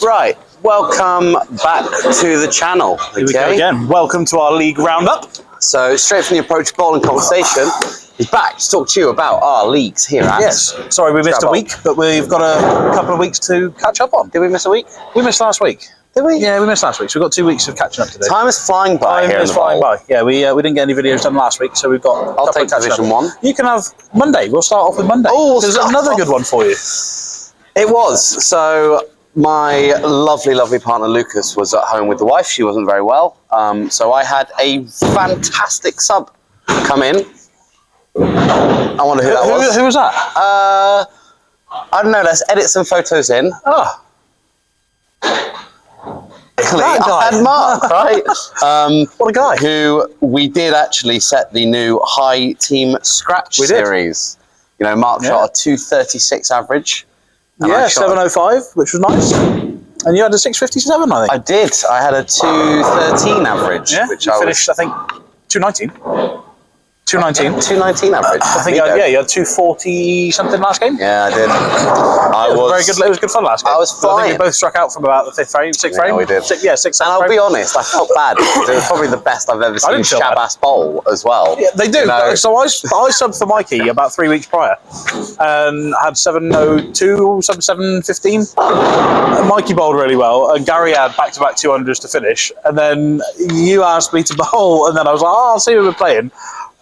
Right, welcome back to the channel. Here we go again. Welcome to our league roundup. So, straight from the approach bowling conversation, is back to talk to you about our leagues here at... Yes, sorry we missed a week, but we've got a couple of weeks to catch up on. Did we miss a week? We missed last week. Did we? Yeah, we missed last week, so we've got 2 weeks of catching up today. Time is flying by here in the bowl. Yeah, we didn't get any videos done last week, so we've got I'll take Division 1. You can have Monday. We'll start off with Monday. Oh, there's another good one for you. It was. So, my lovely partner Lucas was at home with the wife. She wasn't very well. So I had a fantastic sub come in. I wonder who that was. Who was that? I don't know. Let's edit some photos in. Oh. I had Mark, right? What a guy. Who we did actually set the new high team scratch series. You know, Mark shot a 236 average. Yeah, 705, which was nice. And you had a 657, I think. I did. I had a 213 average. Yeah, which you I finished, I think, 219. 219. 219 average. I think, yeah, you had 240 something last game. Yeah, I did. It was very good. It was good fun last game. I was fine. I think we both struck out from about the 5th frame, 6th frame. We did. Sixth. And I'll be honest, I felt bad. It was probably the best I've ever seen Shabazz bowl as well. Yeah, they do. You know? So I subbed for Mikey about 3 weeks prior, and had 702, sub 715. Mikey bowled really well, and Gary had back-to-back 200s to finish. And then you asked me to bowl, and then I was like, "Oh, I'll see who we're playing."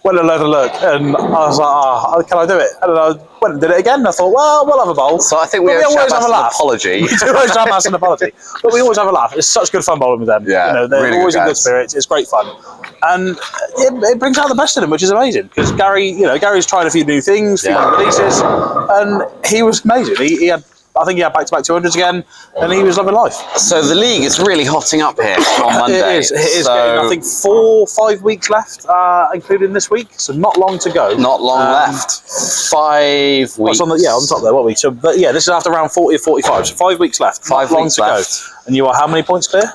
Went and had a look, and I was like, can I do it? And then I went and did it again, and I thought, well, we'll have a bowl. So I think we always have a laugh. Apology. We do always have an apology. But we always have a laugh. It's such good fun bowling with them. Yeah, you know, they're really always in good good spirits. It's great fun. And it brings out the best in them, which is amazing. Because Gary's tried a few new things, a few new releases, and he was amazing. He had, I think he had back-to-back 200s again, and he was loving life. So the league is really hotting up here on Monday. It is getting, I think, 4 or 5 weeks left, including this week, so not long to go. Not long left. 5 weeks. On top there, what week? So, but yeah, this is after round 40 or 45, so 5 weeks left. 5 weeks left. Go. And you are how many points clear?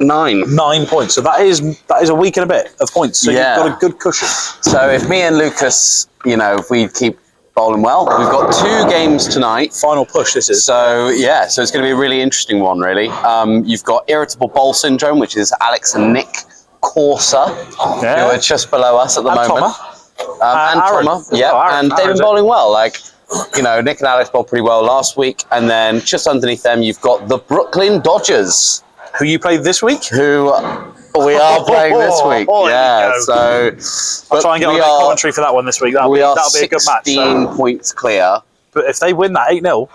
9. 9 points. So that is a week and a bit of points. So you've got a good cushion. So if me and Lucas, if we keep bowling well, we've got 2 games tonight. Final push this is. So yeah, so it's going to be a really interesting one, really. You've got Irritable Bowl Syndrome, which is Alex and Nick Corsa, who are just below us at the moment. And Toma, and they've been bowling well. Like, Nick and Alex bowled pretty well last week, and then just underneath them, you've got the Brooklyn Dodgers, who you played this week. Who we are playing this week. So I'll try and get on commentary for that one this week. That'll be a good match. 16 points clear. But if they win that 8-0,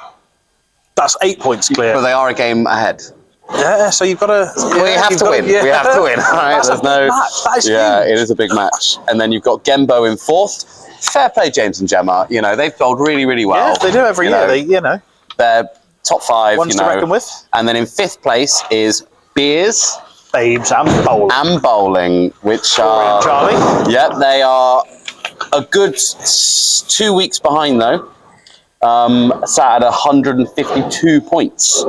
that's 8 points clear. But they are a game ahead. Yeah, so you've got to... we have to win. We have to win. Right? That's a big match. That is huge. It is a big match. And then you've got Gembo in 4th. Fair play, James and Gemma. They've bowled really, really well. Yeah, they do every year. They're top 5. Ones to reckon with. And then in 5th place is Beers, Babes and Bowling, which are Charlie. Yep, they are a good 2 weeks behind though. Sat at 152 points.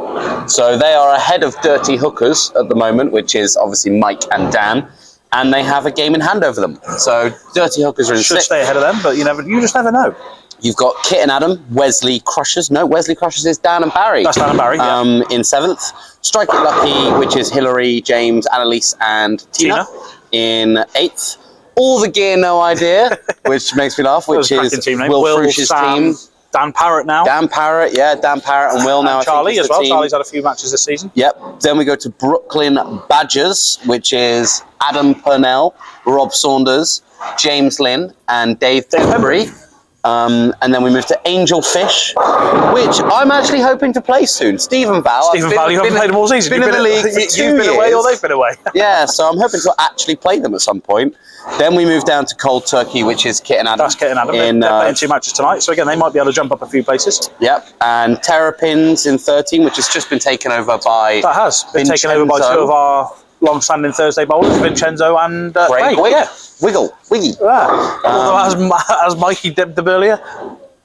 So they are ahead of Dirty Hookers at the moment, which is obviously Mike and Dan, and they have a game in hand over them. So Dirty Hookers are in 6th. Should stay ahead of them, but you just never know. You've got Kit and Adam, Wesley Crushers. No, Wesley Crushers is Dan and Barry. That's Dan and Barry, in 7th. Strike It Lucky, which is Hillary, James, Annalise, and Tina. In 8th. All the Gear No Idea, which makes me laugh, which is Will Frush's team. Dan Parrott now. Dan Parrott and Will now. And Charlie as well. Team. Charlie's had a few matches this season. Yep. Then we go to Brooklyn Badgers, which is Adam Purnell, Rob Saunders, James Lynn, and Dave Pembury. And then we move to Angel Fish, which I'm actually hoping to play soon. Stephen Val, you haven't played them all season. Been in the league. You've been away or they've been away. Yeah, so I'm hoping to actually play them at some point. Then we move down to Cold Turkey, which is Kit and Adam. That's Kit and Adam. They're playing 2 matches tonight, so again, they might be able to jump up a few places. Yep, and Terrapins in 13, which has just been taken over by... That has been taken over by 2 of our long-standing Thursday bowlers, Vincenzo and Craig. Yeah. Wiggy. As Mikey dipped them earlier,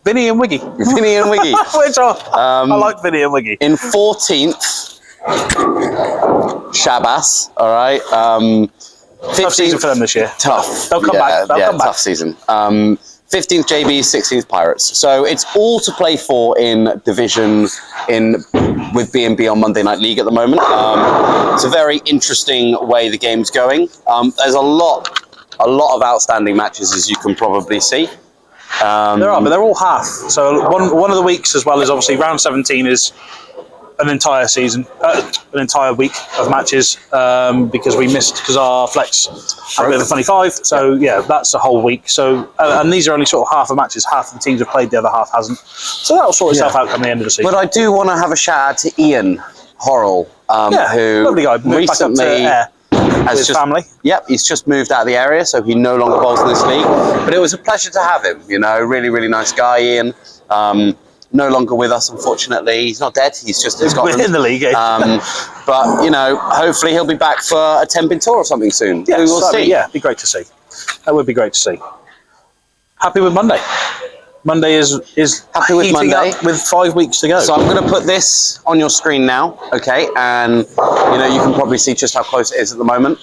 Vinny and Wiggy. Vinny and Wiggy. I like Vinny and Wiggy. In 14th, Shabazz, all right. Tough season for them this year. Tough. They'll come back. They'll come back. Tough season. 15th JB, 16th Pirates. So it's all to play for in division with B&B on Monday Night League at the moment. It's a very interesting way the game's going. There's a lot of outstanding matches, as you can probably see. There are, but they're all half. So one of the weeks, as well as obviously round 17, is an entire season, an entire week of matches, because we missed, because our flex had a bit of a 25. So yeah, that's a whole week. So and these are only sort of half of matches. Half of the teams have played, the other half hasn't. So that'll sort itself out come the end of the season. But I do want to have a shout out to Ian Horrell, who lovely guy, recently has his family. Yep, he's just moved out of the area, so he no longer bowls in this league. But it was a pleasure to have him. You know, really, really nice guy, Ian. No longer with us, unfortunately. He's not dead. He's just in Scotland. In the league. But you know, hopefully he'll be back for a 10-pin tour or something soon. Yes, we will see. Yeah, it'd be great to see. That would be great to see. Happy with Monday. Monday is happy with Monday up with 5 weeks to go. So I'm going to put this on your screen now, okay? And you know, you can probably see just how close it is at the moment.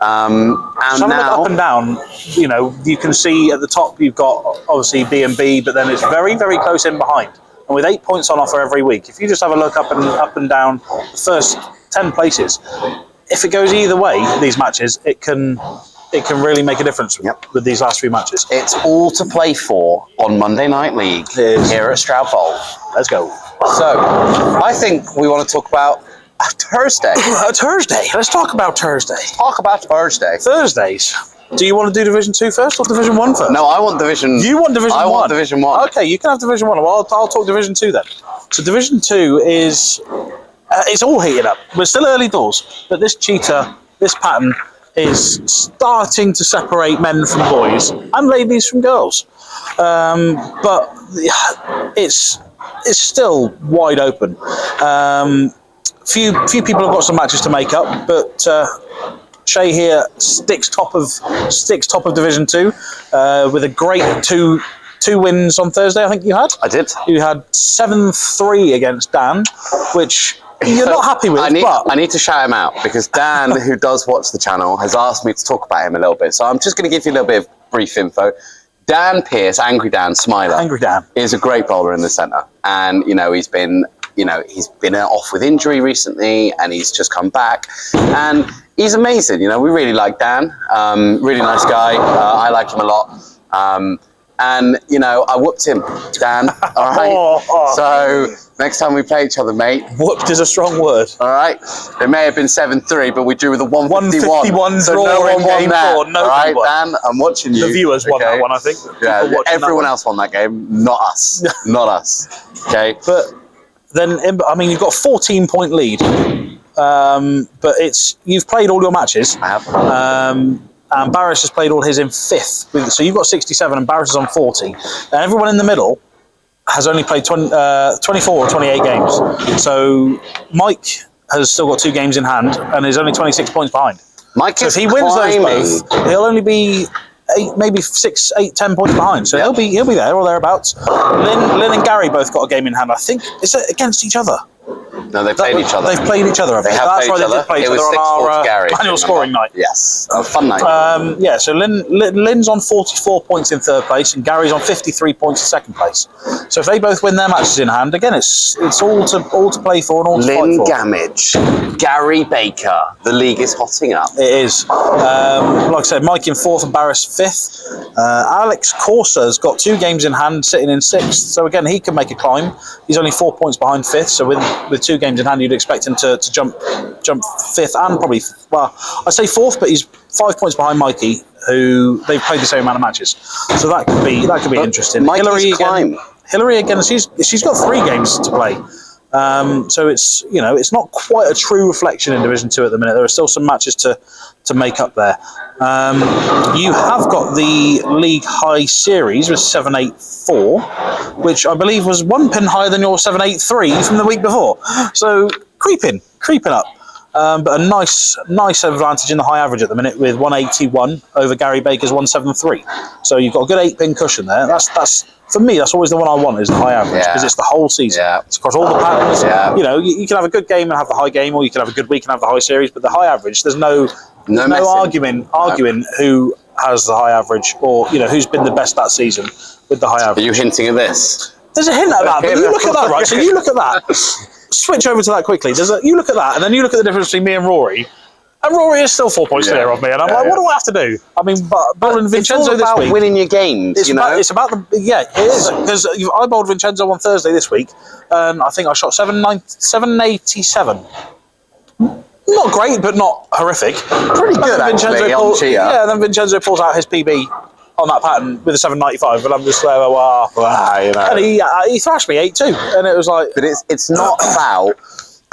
And so now, up and down, you know, you can see at the top you've got obviously B&B, but then it's very, very close in behind. And with 8 points on offer every week, if you just have a look up and down the first 10 places, if it goes either way, these matches, it can really make a difference with these last few matches. It's all to play for on Monday Night League here at Stroud Bowl. Let's go. So, I think we want to talk about Thursday. Thursday. Let's talk about Thursday. Talk about Thursday. Thursdays. Do you want to do Division 2 first or Division 1 first? No, I want Division... You want Division 1? I want Division 1. Okay, you can have Division 1. Well, I'll talk Division 2 then. So Division 2 is... it's all heated up. We're still early doors, but this cheetah, this pattern, is starting to separate men from boys and ladies from girls. But it's still wide open. Few people have got some matches to make up, but Shay here sticks top of Division 2 with a great two wins on Thursday. I think you had. I did. You had 7-3 against Dan, which you're not happy with. I need to shout him out because Dan, who does watch the channel, has asked me to talk about him a little bit. So I'm just going to give you a little bit of brief info. Dan Pearce, Angry Dan Smiler, is a great bowler in the centre, and you know he's been off with injury recently, and he's just come back, and he's amazing. You know, we really like Dan. Really nice guy. I like him a lot. And you know, I whooped him, Dan. All right. So next time we play each other, mate. Whooped is a strong word. All right. It may have been 7-3, but we drew with a 151. So draw no one won there. All right, Dan. I'm watching you. The viewers won that one, I think. Yeah. Everyone else won that game, not us. Not us. Okay. But then, I mean, you've got a 14-point lead. But you've played all your matches. I have. And Barris has played all his in 5th. So you've got 67 and Barris is on 40. And everyone in the middle has only played 24 or 28 games. So Mike has still got 2 games in hand and is only 26 points behind. Mike so if he wins those both, he'll only be 8, maybe 6, 8, 10 points behind. So he'll be there or thereabouts. Lynn and Gary both got a game in hand. I think, is it against each other? No, they played each other. They've played each other. That's right, they did play each other on our annual scoring night. Yes, a fun night. Yeah, so Lynn's on 44 points in 3rd place and Gary's on 53 points in 2nd place. So if they both win their matches in hand, again, it's all to play for and all to fight for. Lynn Gamage, Gary Baker. The league is hotting up. It is. Like I said, Mike in 4th and Barris 5th. Alex Corsa's got 2 games in hand, sitting in 6th. So again, he can make a climb. He's only 4 points behind 5th. So with 2 games in hand, you'd expect him to jump 5th and probably, well, I say 4th, but he's 5 points behind Mikey, who they've played the same amount of matches. So that could be interesting. Hillary again, she's got 3 games to play. So it's not quite a true reflection in Division 2 at the minute. There are still some matches to make up there. You have got the League High Series with 7-8-4, which I believe was 1 pin higher than your 7-8-3 from the week before. So creeping up. But a nice advantage in the high average at the minute with 181 over Gary Baker's 173. So you've got a good 8-pin cushion there. That's for me. That's always the one I want, is the high average, because it's the whole season. Yeah. It's across all the patterns. Yeah. You know, you can have a good game and have the high game, or you can have a good week and have the high series. But the high average, there's no arguing who has the high average, or who's been the best that season with the high average. Are you hinting at this? There's a hint at that, but you look at that, right? So you look at that. Switch over to that quickly. You look at that, and then you look at the difference between me and Rory. And Rory is still 4 points clear of me, and I'm like, what do I have to do? I mean, bowling Vincenzo this week. Winning your games, It's about the it is, because I bowled Vincenzo on Thursday this week, and I think I shot 787. Not great, but not horrific. Pretty good, actually, on Chia. Yeah, then Vincenzo pulls out his PB on that pattern with a 795, but I'm just there, and he thrashed me 8-2, and it was like. But it's not about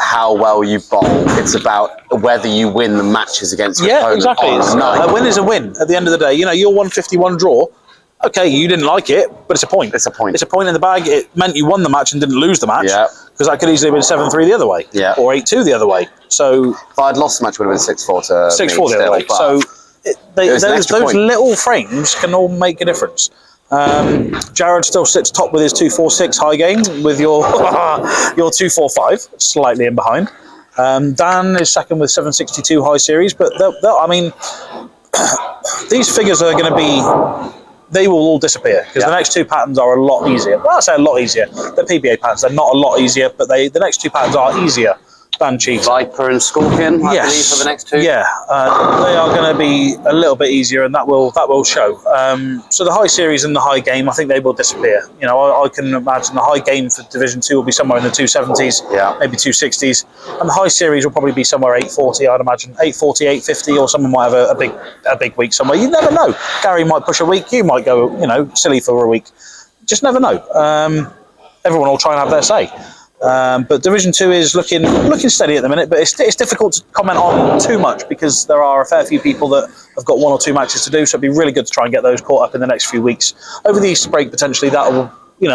how well you bowl, it's about whether you win the matches against your opponent. Exactly. A win is a win at the end of the day. Your 151 draw, okay, you didn't like it, but it's a point. It's a point in the bag. It meant you won the match and didn't lose the match, because that could easily have been 7-3 the other way, or 8-2 the other way. So if I'd lost the match, it would have been 6-4 to 6-4 the other way. So those little frames can all make a difference. Jared still sits top with his 246 high game, with your 245 slightly in behind. Dan is second with 762 high series, but I mean, these figures are going to be. They will all disappear, because the next two patterns are a lot easier. Well, I say a lot easier. The PBA patterns, they're not a lot easier, but the next two patterns are easier than Cheetah. Viper and Scorpion, I believe, for the next two. Yeah, they are going to be a little bit easier, and that will show. So the high series and the high game, I think they will disappear. I can imagine the high game for Division 2 will be somewhere in the 270s, maybe 260s, and the high series will probably be somewhere 840, I'd imagine, 840, 850, or someone might have a big week somewhere. You never know. Gary might push a week, you might go, silly for a week. Just never know. Everyone will try and have their say. But Division 2 is looking steady at the minute, but it's difficult to comment on too much, because there are a fair few people that have got 1 or 2 matches to do, so it'd be really good to try and get those caught up in the next few weeks. Over the Easter break, potentially, that will,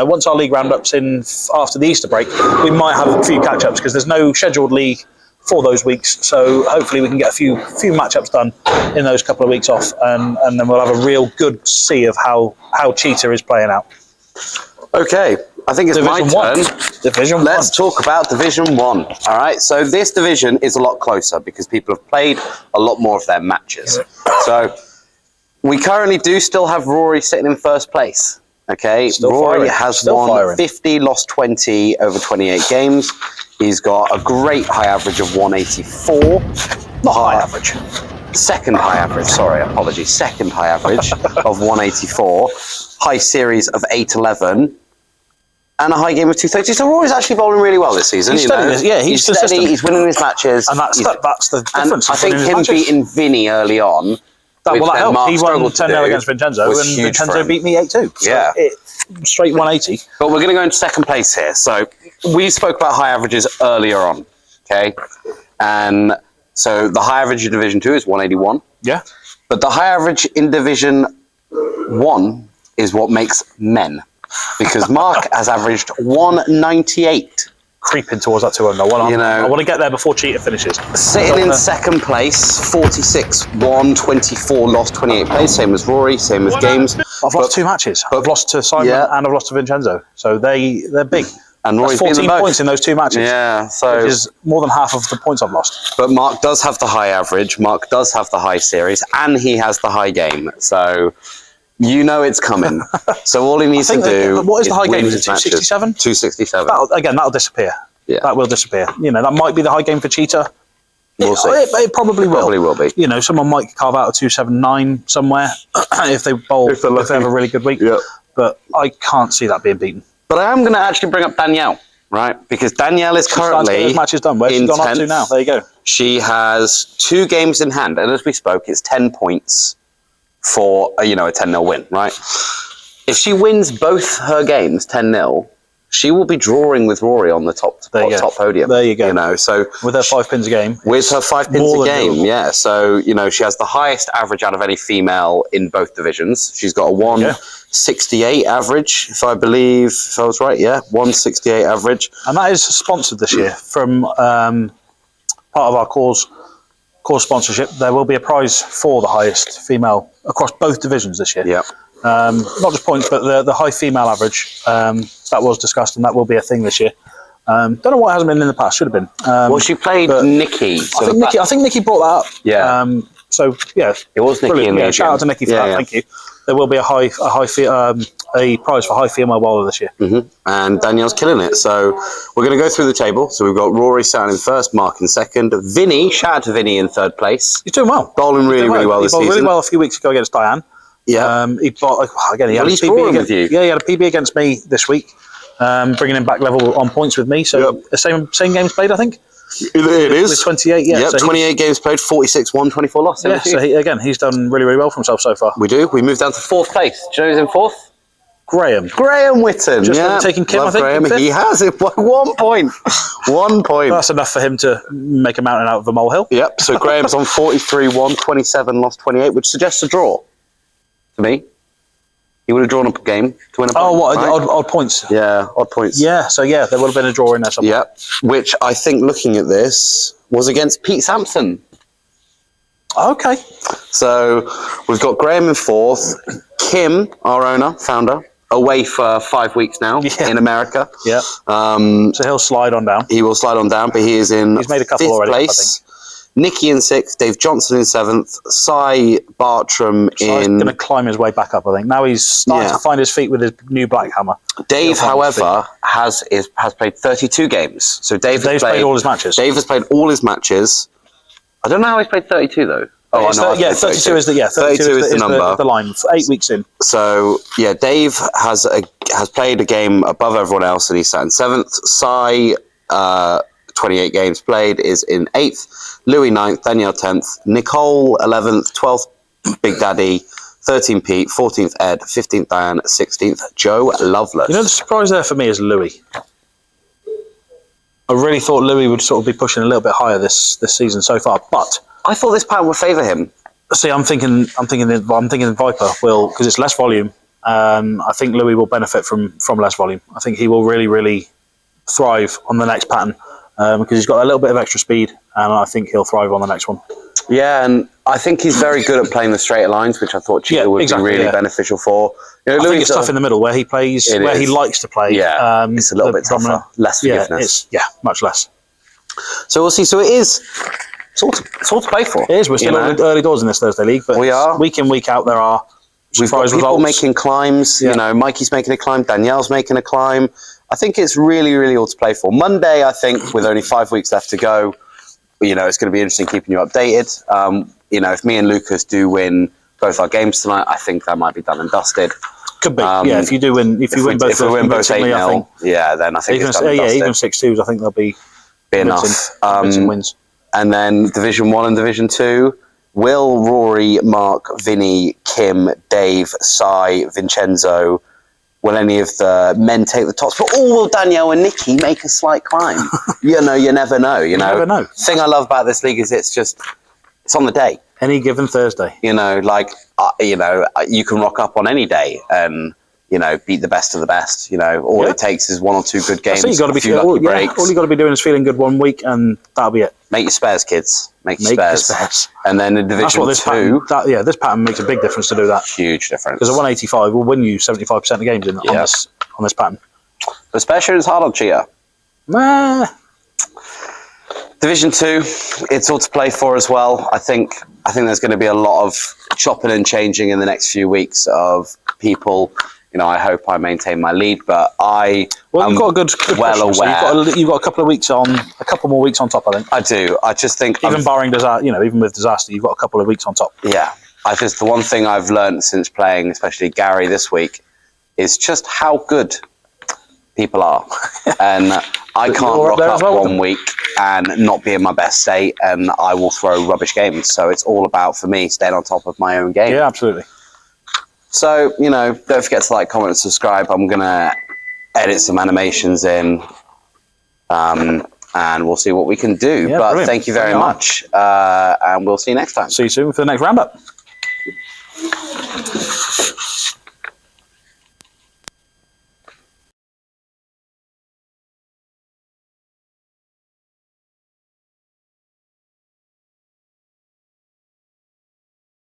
once our league roundup's in after the Easter break, we might have a few catch-ups, because there's no scheduled league for those weeks, so hopefully we can get a few match-ups done in those couple of weeks off, and then we'll have a real good see of how Cheetah is playing out. Okay, I think it's my turn. Division 1. Let's talk about Division 1. All right, so this division is a lot closer, because people have played a lot more of their matches. So we currently do still have Rory sitting in first place. Okay, Rory has won 50, lost 20 over 28 games. He's got a great high average of 184. Not high average. Second high average, sorry, apologies. Second high average of 184. High series of 811. And a high game of 230. So Rory's actually bowling really well this season. He's steady. He's steady. He's winning his matches. And that's the difference. And I think him beating Vinny early on. That helped. He won 10-0 against Vincenzo, and Vincenzo beat me 8-2. So straight 180. But we're going to go into second place here. So we spoke about high averages earlier on. Okay. And so the high average in Division 2 is 181. Yeah. But the high average in Division 1 is what makes men. Because Mark has averaged 198. Creeping towards that 200. I want to get there before Cheetah finishes. Sitting in second place, 46, won, 24, lost, 28 plays. Same as Rory, same as games. I've lost 2 matches. I've lost to Simon and I've lost to Vincenzo. So they're big. And Rory's 14 points in those 2 matches. Yeah, so which is more than half of the points I've lost. But Mark does have the high average. Mark does have the high series, and he has the high game. So it's coming. So all he needs to do. What is the high game? Is it 267? 267. That'll disappear. Yeah, that will disappear. That might be the high game for Cheetah. We'll see. It probably will. Probably will be. Someone might carve out a 279 somewhere if they bowl. If they have a really good week. Yeah. But I can't see that being beaten. But I am going to actually bring up Danielle, right? Because Danielle is currently those matches done. Where's she gone up to now? There you go. She has 2 games in hand, and as we spoke, it's 10 points for a 10-0 win, right? If she wins both her games 10-0, she will be drawing with Rory on the top podium. There you go. So with her 5 pins a game. With her 5 pins a game, yeah. So she has the highest average out of any female in both divisions. She's got a 168 average, if I was right. Yeah, 168 average. And that is sponsored this year from part of our course sponsorship. There will be a prize for the highest female across both divisions this year. Yeah. Not just points, but the high female average. That was discussed, and that will be a thing this year. Don't know why it hasn't been in the past. Should have been. Well, she played Nikki. I think Nikki brought that up. Yeah. So yeah, it was Nicky. Yeah, shout out to Nicky for that. Thank you. There will be a prize for high female bowler this year. And Danielle's killing it. So we're going to go through the table. So we've got Rory sat in first, Mark in second, Vinny, shout out to Vinny in third place. He's doing well. Bowling really well this season. He bowled really well a few weeks ago against Diane. Yeah. He bought again. He had a PB against, he had a PB against me this week, bringing him back level on points with me. So the same games played, I think. It is. With 28, yeah. Yep, so 28 games played, 46 won, 24 lost. Yeah, so he's done really well for himself so far. We do. We moved down to fourth place. Do you know who's in fourth? Graham Whitten. Just taking Kim, I think. Graham. He has it by 1 point. 1 point. That's enough for him to make a mountain out of a molehill. Yep, so Graham's on 43 won, 27 lost, 28, which suggests a draw to me. He would have drawn up a game to win a point. Oh, what? Right? Odd points? Yeah, odd points. Yeah, so yeah, there would have been a draw in there somewhere. Yep, which I think, looking at this, was against Pete Sampson. Okay. So we've got Graham in fourth, Kim, our owner, founder, away for 5 weeks now in America. Yeah. So he'll slide on down. He will slide on down, but he is in He's made a couple fifth already, place. I think. Nicky in sixth, Dave Johnson in seventh, Cy Bartram He's in... going to climb his way back up, I think. Now he's starting to find his feet with his new black hammer. Dave, however, has played 32 games. So Dave's played all his matches. Dave has played all his matches. I don't know how he's played 32 though. Oh, no, 32 is the number. The line. 8 weeks in. So yeah, Dave has played a game above everyone else, and he's sat in seventh. Cy, 28 games played, is in eighth. Louis 9th, Danielle 10th, Nicole 11th, 12th Big Daddy, 13th Pete, 14th Ed, 15th Diane, 16th Joe Loveless. You know, the surprise there for me is Louis. I really thought Louis would sort of be pushing a little bit higher this season so far, but I thought this pattern would favour him. See, I'm thinking Viper will, because it's less volume. I think Louis will benefit from less volume. I think he will really thrive on the next pattern. Because he's got a little bit of extra speed, and I think he'll thrive on the next one. Yeah, and I think he's very good at playing the straighter lines, which I thought Cheetah would be really beneficial for. You know, I think it's tough in the middle where he plays, where he likes to play. Yeah, it's a little bit tougher, less forgiveness. Much less. So we'll see. So it's all to play for. It is. We're still early doors in this Thursday league, but we are week in, week out. There are we've got people making climbs. You know, Mikey's making a climb, Danielle's making a climb. I think it's really all to play for. Monday, I think, with only 5 weeks left to go, you know, it's going to be interesting keeping you updated. You know, if me and Lucas do win both our games tonight, I think that might be done and dusted. Could be. If you do win, if we win both 8-0, then I think it's done and dusted. Even 6-2s, I think there'll be enough. Wins. And then Division 1 and Division 2, Will, Rory, Mark, Vinny, Kim, Dave, Cy, Vincenzo. Will any of the men take the tops? But will Danielle and Nicky make a slight climb? You know, you never know. You never know. The thing I love about this league is it's on the day. Any given Thursday. You know, like, you can rock up on any day and, you know, beat the best of the best. You know, all it takes is 1 or 2 good games. All you got to be doing is feeling good one week, and that'll be it. Make your spares, kids. Make your spares. And then in Division 2... this pattern makes a big difference to do that. Huge difference. Because a 185 will win you 75% of games on this pattern. The spare shooting is hard on Cheetah. Division 2, it's all to play for as well. I think there's going to be a lot of chopping and changing in the next few weeks of people. You know, I hope I maintain my lead, but you've got a good well aware. So you've got a couple more weeks on top. I think. I do. I just think barring disaster, even with disaster, you've got a couple of weeks on top. Yeah, the one thing I've learned since playing, especially Gary this week, is just how good people are, and I can't rock up 1 week and not be in my best state, and I will throw rubbish games. So it's all about, for me, staying on top of my own game. Yeah, absolutely. So, you know, don't forget to like, comment, and subscribe. I'm going to edit some animations in, and we'll see what we can do. Yeah, but brilliant. Thank you very much, and we'll see you next time. See you soon for the next roundup.